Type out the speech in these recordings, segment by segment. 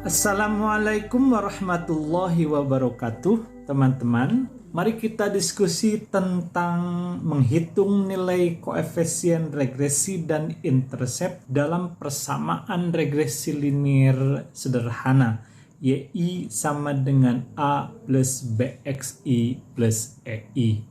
Assalamualaikum warahmatullahi wabarakatuh, teman-teman. Mari kita diskusi tentang menghitung nilai koefisien regresi dan intercept dalam persamaan regresi linear sederhana, YI sama dengan A plus BXI plus EI.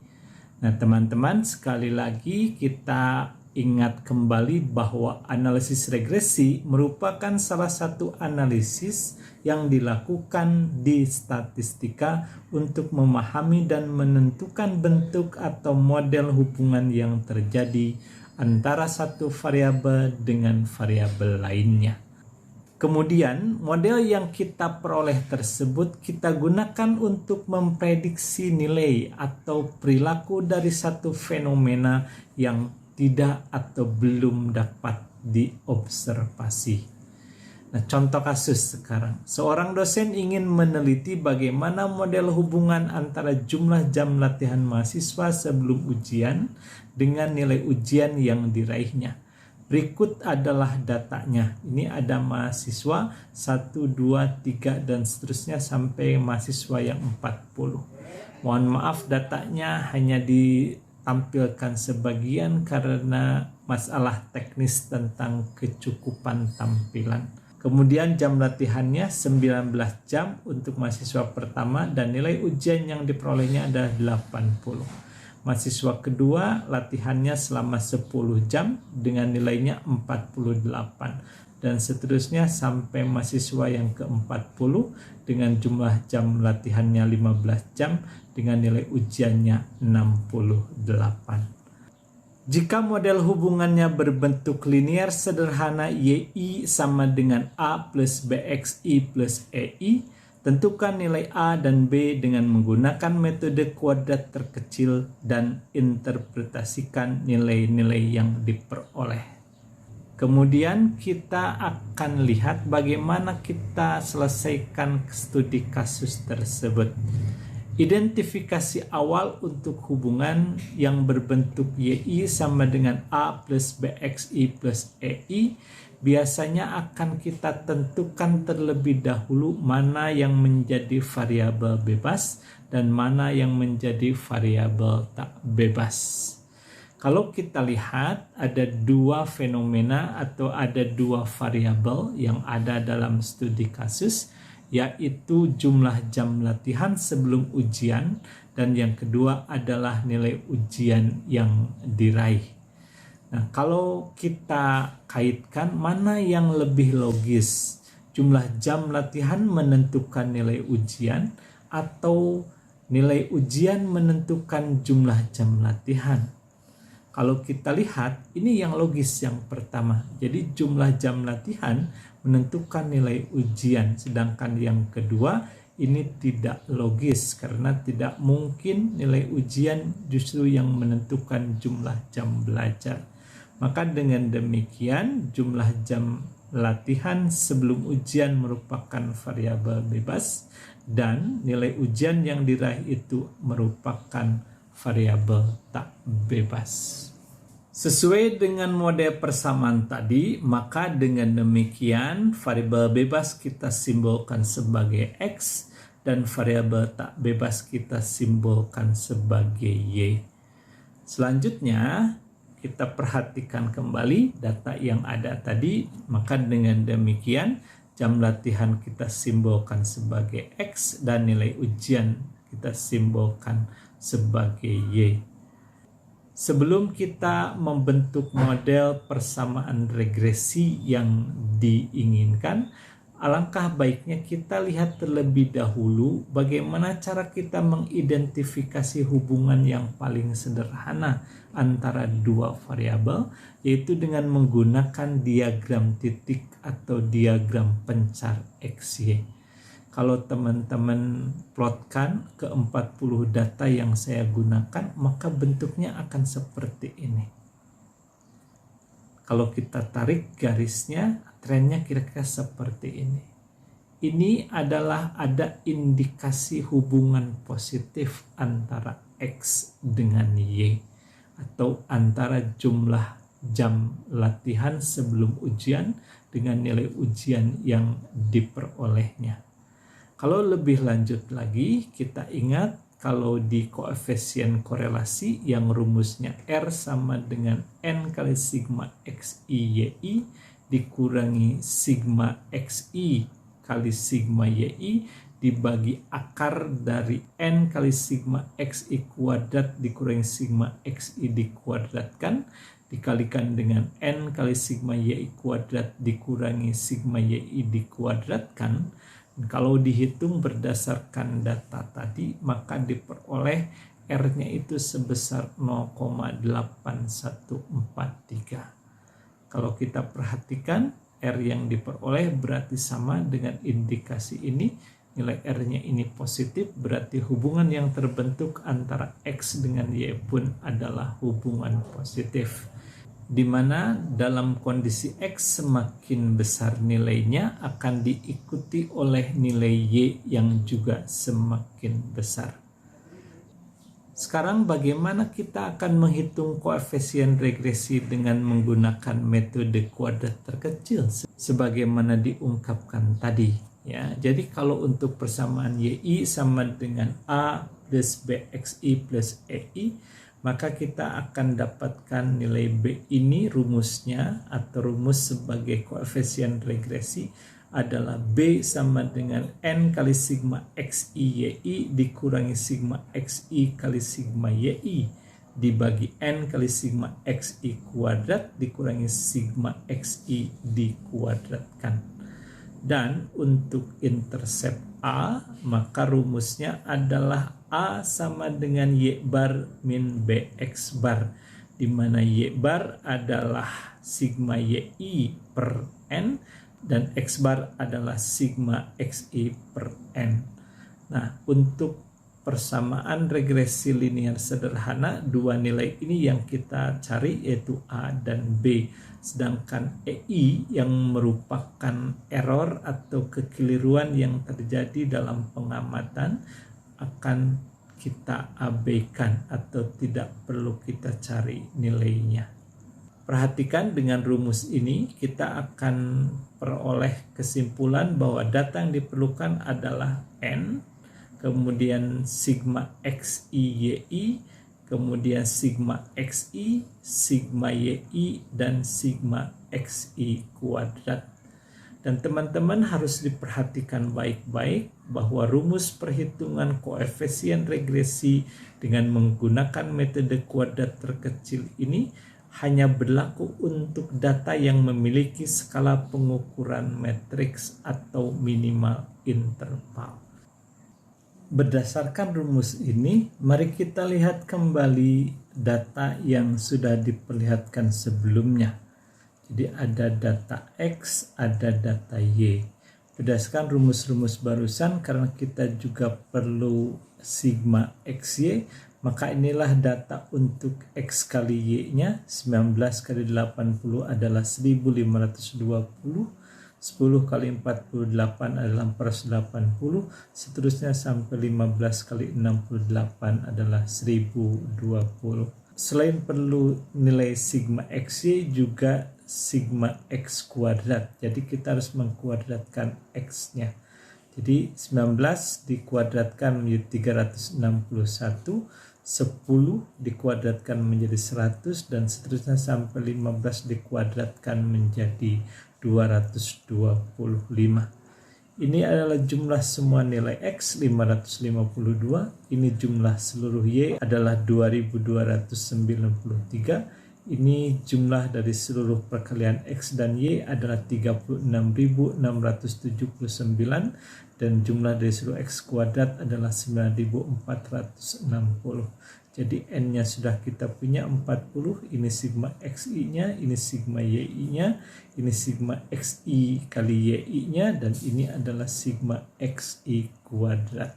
Nah, teman-teman, sekali lagi kita ingat kembali bahwa analisis regresi merupakan salah satu analisis yang dilakukan di statistika untuk memahami dan menentukan bentuk atau model hubungan yang terjadi antara satu variabel dengan variabel lainnya. Kemudian, model yang kita peroleh tersebut kita gunakan untuk memprediksi nilai atau perilaku dari satu fenomena yang tidak atau belum dapat diobservasi. Nah, contoh kasus sekarang. Seorang dosen ingin meneliti bagaimana model hubungan antara jumlah jam latihan mahasiswa sebelum ujian dengan nilai ujian yang diraihnya. Berikut adalah datanya. Ini ada mahasiswa 1, 2, 3, dan seterusnya sampai mahasiswa yang 40. Mohon maaf, datanya hanya ditampilkan sebagian karena masalah teknis tentang kecukupan tampilan. Kemudian jam latihannya 19 jam untuk mahasiswa pertama dan nilai ujian yang diperolehnya adalah 80. Mahasiswa kedua latihannya selama 10 jam dengan nilainya 48 dan seterusnya sampai mahasiswa yang ke-40 dengan jumlah jam latihannya 15 jam dengan nilai ujiannya 68. Jika model hubungannya berbentuk linear sederhana YI sama dengan A plus BXI plus EI, tentukan nilai A dan B dengan menggunakan metode kuadrat terkecil dan interpretasikan nilai-nilai yang diperoleh. Kemudian kita akan lihat bagaimana kita selesaikan studi kasus tersebut. Identifikasi awal untuk hubungan yang berbentuk YI sama dengan A plus BXI plus EI biasanya akan kita tentukan terlebih dahulu mana yang menjadi variabel bebas dan mana yang menjadi variabel tak bebas. Kalau kita lihat ada dua fenomena atau ada dua variabel yang ada dalam studi kasus, yaitu jumlah jam latihan sebelum ujian dan yang kedua adalah nilai ujian yang diraih. Nah, kalau kita kaitkan mana yang lebih logis, jumlah jam latihan menentukan nilai ujian atau nilai ujian menentukan jumlah jam latihan? Kalau kita lihat, ini yang logis yang pertama. Jadi jumlah jam latihan menentukan nilai ujian, sedangkan yang kedua ini tidak logis karena tidak mungkin nilai ujian justru yang menentukan jumlah jam belajar. Maka dengan demikian jumlah jam latihan sebelum ujian merupakan variabel bebas dan nilai ujian yang diraih itu merupakan variabel tak bebas. Sesuai dengan model persamaan tadi, maka dengan demikian variabel bebas kita simbolkan sebagai X dan variabel tak bebas kita simbolkan sebagai Y. Selanjutnya, kita perhatikan kembali data yang ada tadi, maka dengan demikian jam latihan kita simbolkan sebagai X dan nilai ujian kita simbolkan sebagai Y. Sebelum kita membentuk model persamaan regresi yang diinginkan, alangkah baiknya kita lihat terlebih dahulu bagaimana cara kita mengidentifikasi hubungan yang paling sederhana antara dua variabel, yaitu dengan menggunakan diagram titik atau diagram pencar XY. Kalau teman-teman plotkan ke 40 data yang saya gunakan, maka bentuknya akan seperti ini. Kalau kita tarik garisnya, trennya kira-kira seperti ini. Ini adalah ada indikasi hubungan positif antara X dengan Y atau antara jumlah jam latihan sebelum ujian dengan nilai ujian yang diperolehnya. Kalau lebih lanjut lagi, kita ingat kalau di koefisien korelasi yang rumusnya R sama dengan N kali sigma XI YI dikurangi sigma XI kali sigma YI dibagi akar dari N kali sigma XI kuadrat dikurangi sigma XI dikuadratkan dikalikan dengan N kali sigma YI kuadrat dikurangi sigma YI dikuadratkan. Kalau dihitung berdasarkan data tadi, maka diperoleh R-nya itu sebesar 0,8143. Kalau kita perhatikan, R yang diperoleh berarti sama dengan indikasi ini. Nilai R-nya ini positif, berarti hubungan yang terbentuk antara X dengan Y pun adalah hubungan positif. Di mana dalam kondisi X semakin besar nilainya akan diikuti oleh nilai Y yang juga semakin besar. Sekarang bagaimana kita akan menghitung koefisien regresi dengan menggunakan metode kuadrat terkecil sebagaimana diungkapkan tadi ya. Jadi kalau untuk persamaan YI sama dengan A plus BXI plus EI, maka kita akan dapatkan nilai B ini rumusnya atau rumus sebagai koefisien regresi adalah B sama dengan N kali sigma XI YI dikurangi sigma XI kali sigma YI dibagi N kali sigma XI kuadrat dikurangi sigma XI dikuadratkan. Dan untuk intercept A, maka rumusnya adalah A sama dengan Y bar min BX bar, di mana Y bar adalah sigma YI per N dan X bar adalah sigma XI per N. Nah, untuk persamaan regresi linear sederhana, dua nilai ini yang kita cari yaitu A dan B. Sedangkan EI yang merupakan error atau kekeliruan yang terjadi dalam pengamatan akan kita abaikan atau tidak perlu kita cari nilainya. Perhatikan dengan rumus ini kita akan peroleh kesimpulan bahwa data yang diperlukan adalah N, kemudian sigma XI YI, kemudian sigma XI, sigma YI, dan sigma XI kuadrat. Dan teman-teman harus diperhatikan baik-baik bahwa rumus perhitungan koefisien regresi dengan menggunakan metode kuadrat terkecil ini hanya berlaku untuk data yang memiliki skala pengukuran matriks atau minimal interval. Berdasarkan rumus ini, mari kita lihat kembali data yang sudah diperlihatkan sebelumnya. Jadi ada data X, ada data Y. Berdasarkan rumus-rumus barusan, karena kita juga perlu sigma XY, maka inilah data untuk X kali Y-nya, 19 kali 80 adalah 1520. 10 kali 48 adalah 480, seterusnya sampai 15 kali 68 adalah 1020. Selain perlu nilai sigma XY juga sigma X kuadrat, jadi kita harus mengkuadratkan X-nya. Jadi 19 dikuadratkan menjadi 361, 10 dikuadratkan menjadi 100, dan seterusnya sampai 15 dikuadratkan menjadi 225. Ini adalah jumlah semua nilai X 552, ini jumlah seluruh Y adalah 2293, ini jumlah dari seluruh perkalian X dan Y adalah 36.679, dan jumlah dari seluruh X kuadrat adalah 9.460. Jadi N-nya sudah kita punya 40, ini sigma XI-nya, ini sigma YI-nya, ini sigma XI kali YI-nya, dan ini adalah sigma XI kuadrat.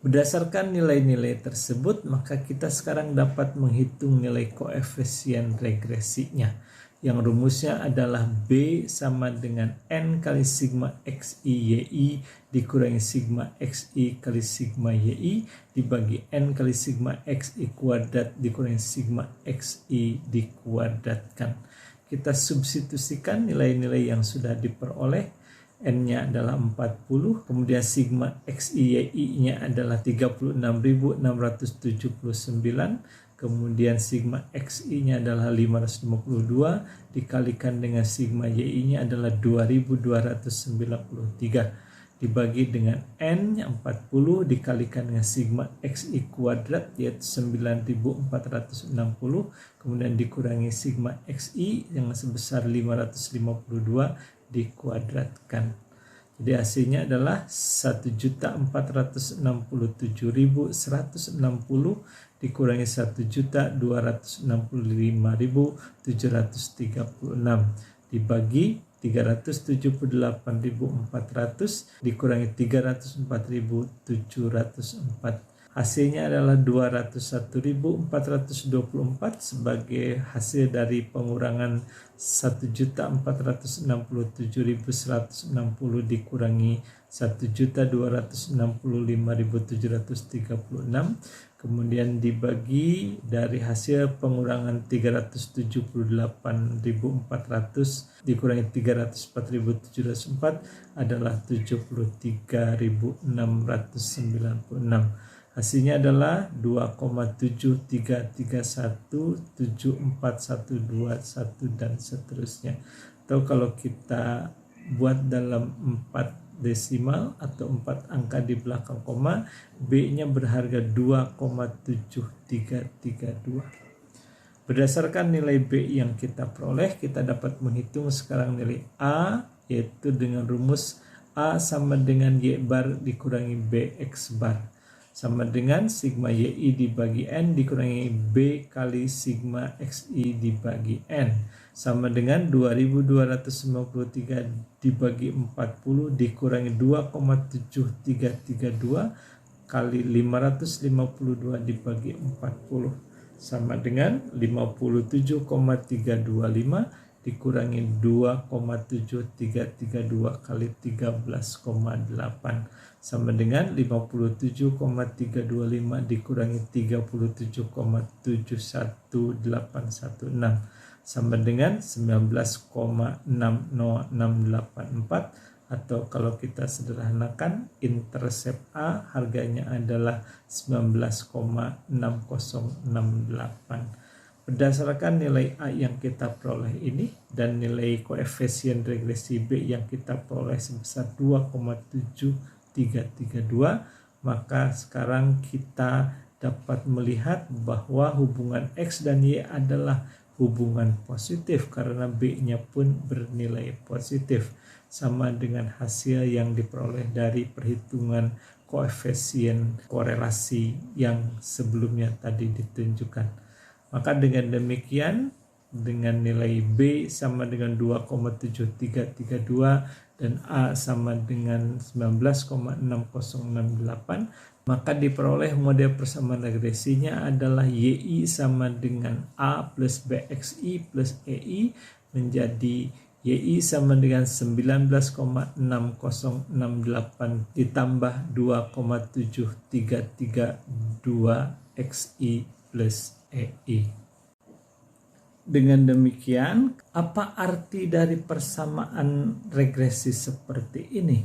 Berdasarkan nilai-nilai tersebut, maka kita sekarang dapat menghitung nilai koefisien regresinya. Yang rumusnya adalah B sama dengan N kali sigma XI YI dikurangi sigma XI kali sigma YI dibagi N kali sigma XI kuadrat dikurangi sigma XI dikuadratkan. Kita substitusikan nilai-nilai yang sudah diperoleh. N-nya adalah 40, kemudian sigma XIYI-nya adalah 36.679, kemudian sigma XI-nya adalah 552, dikalikan dengan sigma YI-nya adalah 2293, dibagi dengan N-nya 40, dikalikan dengan sigma XI kuadrat yaitu 9460, kemudian dikurangi sigma XI yang sebesar 552, dikuadratkan. Jadi hasilnya adalah 1.467.160 dikurangi 1.265.736 dibagi 378.400 dikurangi 304.704. Hasilnya adalah 201.424 sebagai hasil dari pengurangan 1.467.160 dikurangi 1.265.736, kemudian dibagi dari hasil pengurangan 378.400 dikurangi 304.704 adalah 73.696. Hasilnya adalah 2,73317412 dan seterusnya. Atau kalau kita buat dalam 4 desimal atau 4 angka di belakang koma, B-nya berharga 2,7332. Berdasarkan nilai B yang kita peroleh, kita dapat menghitung sekarang nilai A, yaitu dengan rumus A sama dengan Y bar dikurangi BX bar. Sama dengan sigma YI dibagi N dikurangi B kali sigma XI dibagi N. Sama dengan 2293 dibagi 40 dikurangi 2,7332 kali 552 dibagi 40. Sama dengan 57,325 dikurangi 2,7332 kali 13,8 sama dengan 57,325 dikurangi 37,71816 sama dengan 19,60684, atau kalau kita sederhanakan intercept A harganya adalah 19,6068. Berdasarkan nilai A yang kita peroleh ini dan nilai koefisien regresi B yang kita peroleh sebesar 2,7332, maka sekarang kita dapat melihat bahwa hubungan X dan Y adalah hubungan positif karena B-nya pun bernilai positif, sama dengan hasil yang diperoleh dari perhitungan koefisien korelasi yang sebelumnya tadi ditunjukkan. Maka dengan demikian, dengan nilai B sama dengan 2,7332 dan A sama dengan 19,6068, maka diperoleh model persamaan regresinya adalah YI sama dengan A plus BXI plus EI menjadi YI sama dengan 19,6068 ditambah 2,7332 XI plus EI. Dengan demikian, apa arti dari persamaan regresi seperti ini?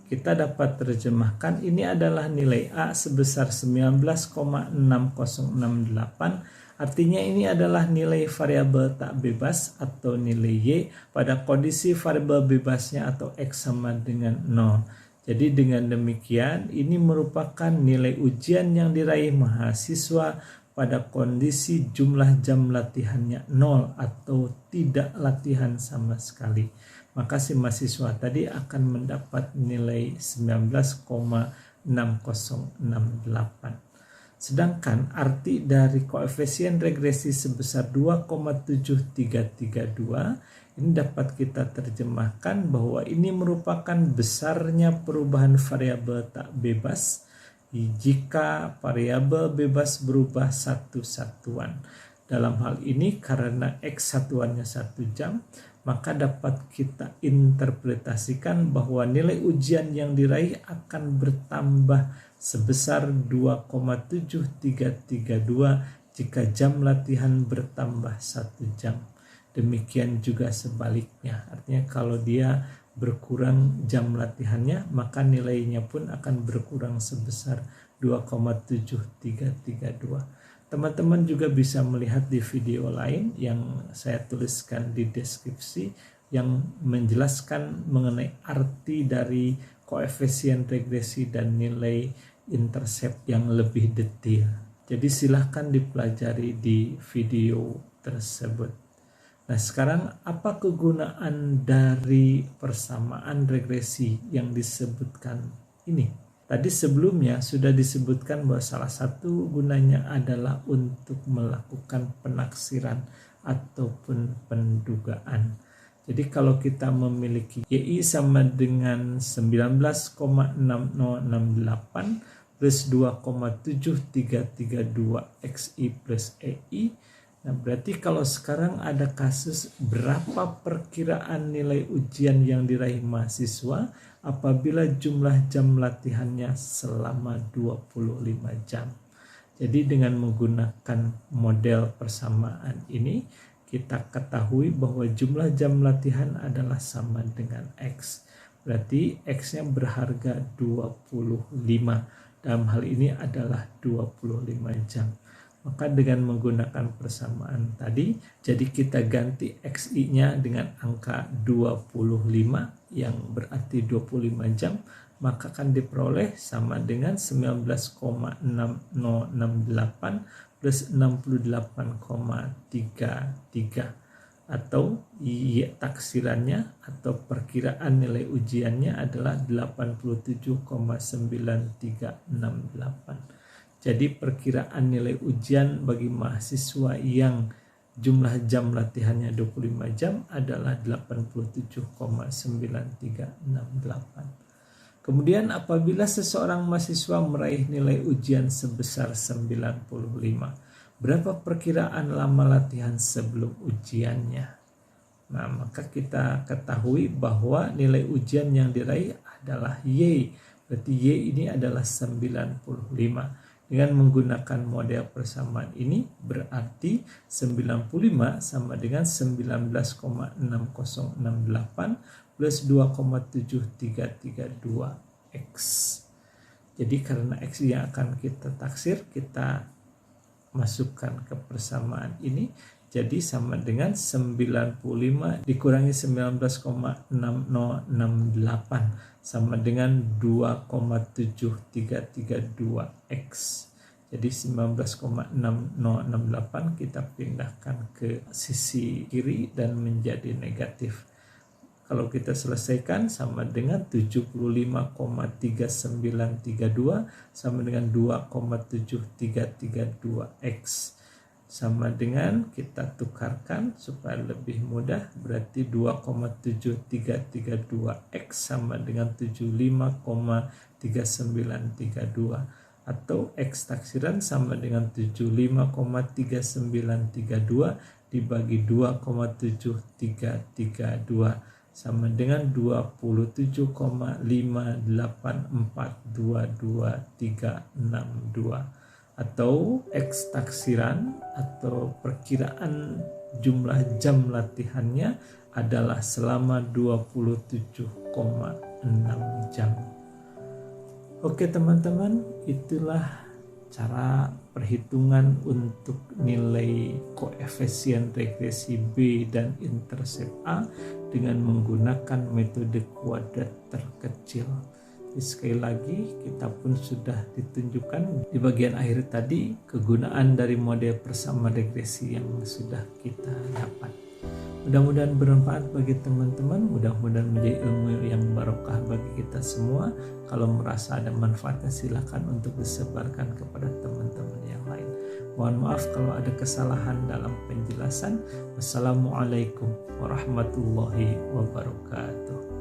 Kita dapat terjemahkan ini adalah nilai A sebesar 19,6068. Artinya ini adalah nilai variabel tak bebas atau nilai Y pada kondisi variabel bebasnya atau X sama dengan 0. Jadi dengan demikian ini merupakan nilai ujian yang diraih mahasiswa pada kondisi jumlah jam latihannya 0 atau tidak latihan sama sekali. Maka si mahasiswa tadi akan mendapat nilai 19,6068. Sedangkan arti dari koefisien regresi sebesar 2,7332 ini dapat kita terjemahkan bahwa ini merupakan besarnya perubahan variabel tak bebas jika variabel bebas berubah satu satuan. Dalam hal ini karena X satuannya 1 jam, maka dapat kita interpretasikan bahwa nilai ujian yang diraih akan bertambah sebesar 2,7332 jika jam latihan bertambah 1 jam. Demikian juga sebaliknya, artinya kalau dia berkurang jam latihannya, maka nilainya pun akan berkurang sebesar 2,7332. Teman-teman juga bisa melihat di video lain yang saya tuliskan di deskripsi yang menjelaskan mengenai arti dari koefisien regresi dan nilai intercept yang lebih detail. Jadi silahkan dipelajari di video tersebut. Nah, sekarang apa kegunaan dari persamaan regresi yang disebutkan ini? Tadi sebelumnya sudah disebutkan bahwa salah satu gunanya adalah untuk melakukan penaksiran ataupun pendugaan. Jadi kalau kita memiliki YI sama dengan 19,6068 plus 2,7332 XI plus EI. Nah, berarti kalau sekarang ada kasus berapa perkiraan nilai ujian yang diraih mahasiswa apabila jumlah jam latihannya selama 25 jam. Jadi dengan menggunakan model persamaan ini, kita ketahui bahwa jumlah jam latihan adalah sama dengan X. Berarti X-nya berharga 25. Dalam hal ini adalah 25 jam. Maka dengan menggunakan persamaan tadi, jadi kita ganti XI-nya dengan angka 25 yang berarti 25 jam, maka akan diperoleh sama dengan 19,6068 plus 68,33 atau taksirannya atau perkiraan nilai ujiannya adalah 87,9368. Jadi perkiraan nilai ujian bagi mahasiswa yang jumlah jam latihannya 25 jam adalah 87,9368. Kemudian apabila seseorang mahasiswa meraih nilai ujian sebesar 95, berapa perkiraan lama latihan sebelum ujiannya? Nah, maka kita ketahui bahwa nilai ujian yang diraih adalah Y. Berarti Y ini adalah 95. Dengan menggunakan model persamaan ini berarti 95 sama dengan 19,6068 plus 2,7332 X. Jadi karena X yang akan kita taksir, kita masukkan ke persamaan ini. Jadi sama dengan 95 dikurangi 19,6068 sama dengan 2,7332 X. Jadi 19,6068 kita pindahkan ke sisi kiri dan menjadi negatif. Kalau kita selesaikan sama dengan 75,3932 sama dengan 2,7332 X. Sama dengan kita tukarkan supaya lebih mudah, berarti 2,7332 X sama dengan 75,3932 atau X taksiran sama dengan 75,3932 dibagi 2,7332 sama dengan 27,5842232 atau X taksiran atau perkiraan jumlah jam latihannya adalah selama 27,6 jam. Oke teman-teman, itulah cara perhitungan untuk nilai koefisien regresi B dan intercept A dengan menggunakan metode kuadrat terkecil. Sekali lagi kita pun sudah ditunjukkan di bagian akhir tadi kegunaan dari model persamaan regresi yang sudah kita dapat. Mudah-mudahan bermanfaat bagi teman-teman, mudah-mudahan menjadi ilmu yang barokah bagi kita semua. Kalau merasa ada manfaatnya silakan untuk disebarkan kepada teman-teman yang lain. Mohon maaf kalau ada kesalahan dalam penjelasan. Wassalamualaikum warahmatullahi wabarakatuh.